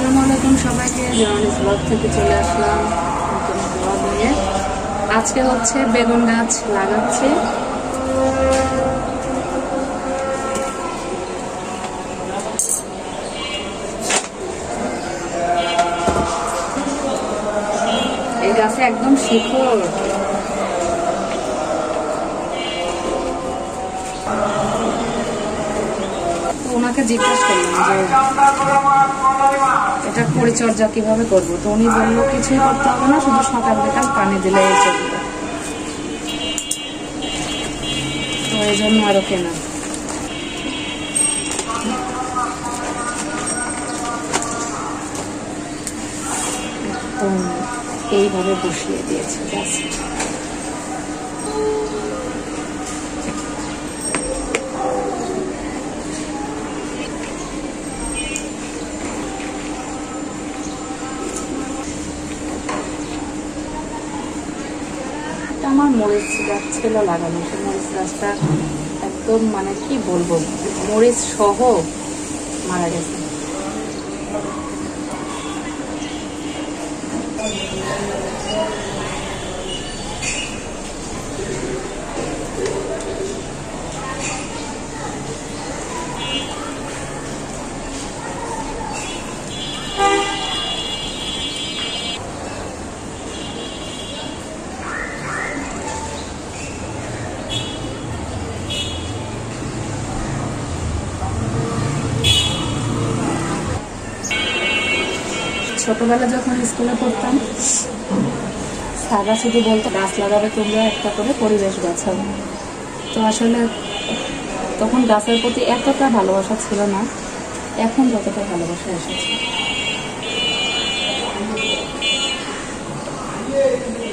আসসালামু আলাইকুম সবাইকে, জার্নিস ব্লগ থেকে চলে আসলাম নতুন ব্লগ নিয়ে। আজকে হচ্ছে বেগুন গাছ লাগাচ্ছি। এই গাছে একদম শিকড়। ওনাকে জিজ্ঞাসা করলাম যে এটা পরিচর্যা কিভাবে করবো, তো উনি বললো কিছুই করতে হবে না, শুধু সকাল বিকাল পানি দিলে চলবে। তো এই জন্য আরো কেনা। এইভাবে বসিয়ে দিয়েছে গাছ। আমার মরিচ গাছ ছিল লাগানো, সেই মরিচ গাছটা একদম মানে কি বলবো, মরিচ সহ মারা গেছে। ছোটবেলা যখন স্কুলে পড়তাম, স্যাররা শুধু বলতো গাছ লাগাবে তোমরা, একটা করে পরিবেশ বাঁচাবে। তো আসলে তখন গাছের প্রতি এতটা ভালোবাসা ছিল না, এখন যতটা ভালোবাসা এসেছে।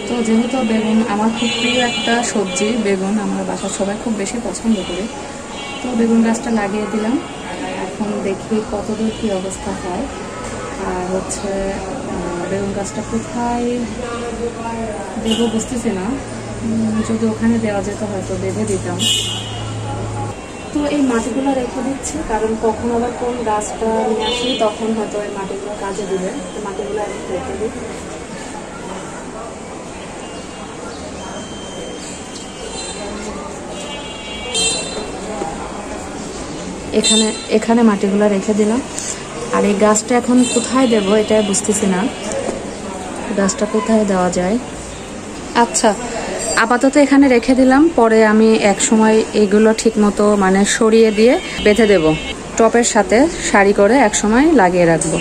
তো যেহেতু বেগুন আমার খুব প্রিয় একটা সবজি, বেগুন আমরা বাসার সবাই খুব বেশি পছন্দ করি, তো বেগুন গাছটা লাগিয়ে দিলাম। এখন দেখি কতদূর কী অবস্থা হয়। আর হচ্ছে বেগুন গাছটা কোথায় দেবো বুঝতেছি না, যদি ওখানে দেওয়া যেত হয়তো বেঁধে দিতাম। তো এই মাটিগুলো রেখে দিচ্ছি, কারণ কখন আবার কোন গাছটা নিয়ে আসি তখন হয়তো এই মাটিগুলো কাজে দিবে। তো মাটিগুলো এখন রেখে দিই। এখানে মাটিগুলো রেখে দিলাম। আর এই গাছটা এখন কোথায় দেব এটা বুঝতেছি না, গাছটা কোথায় দেওয়া যায়। আচ্ছা, আপাতত এখানে রেখে দিলাম, পরে আমি এক সময় এগুলো ঠিক মতো মানে সরিয়ে দিয়ে বেঁধে দেব, টপের সাথে সারি করে এক সময় লাগিয়ে রাখবো।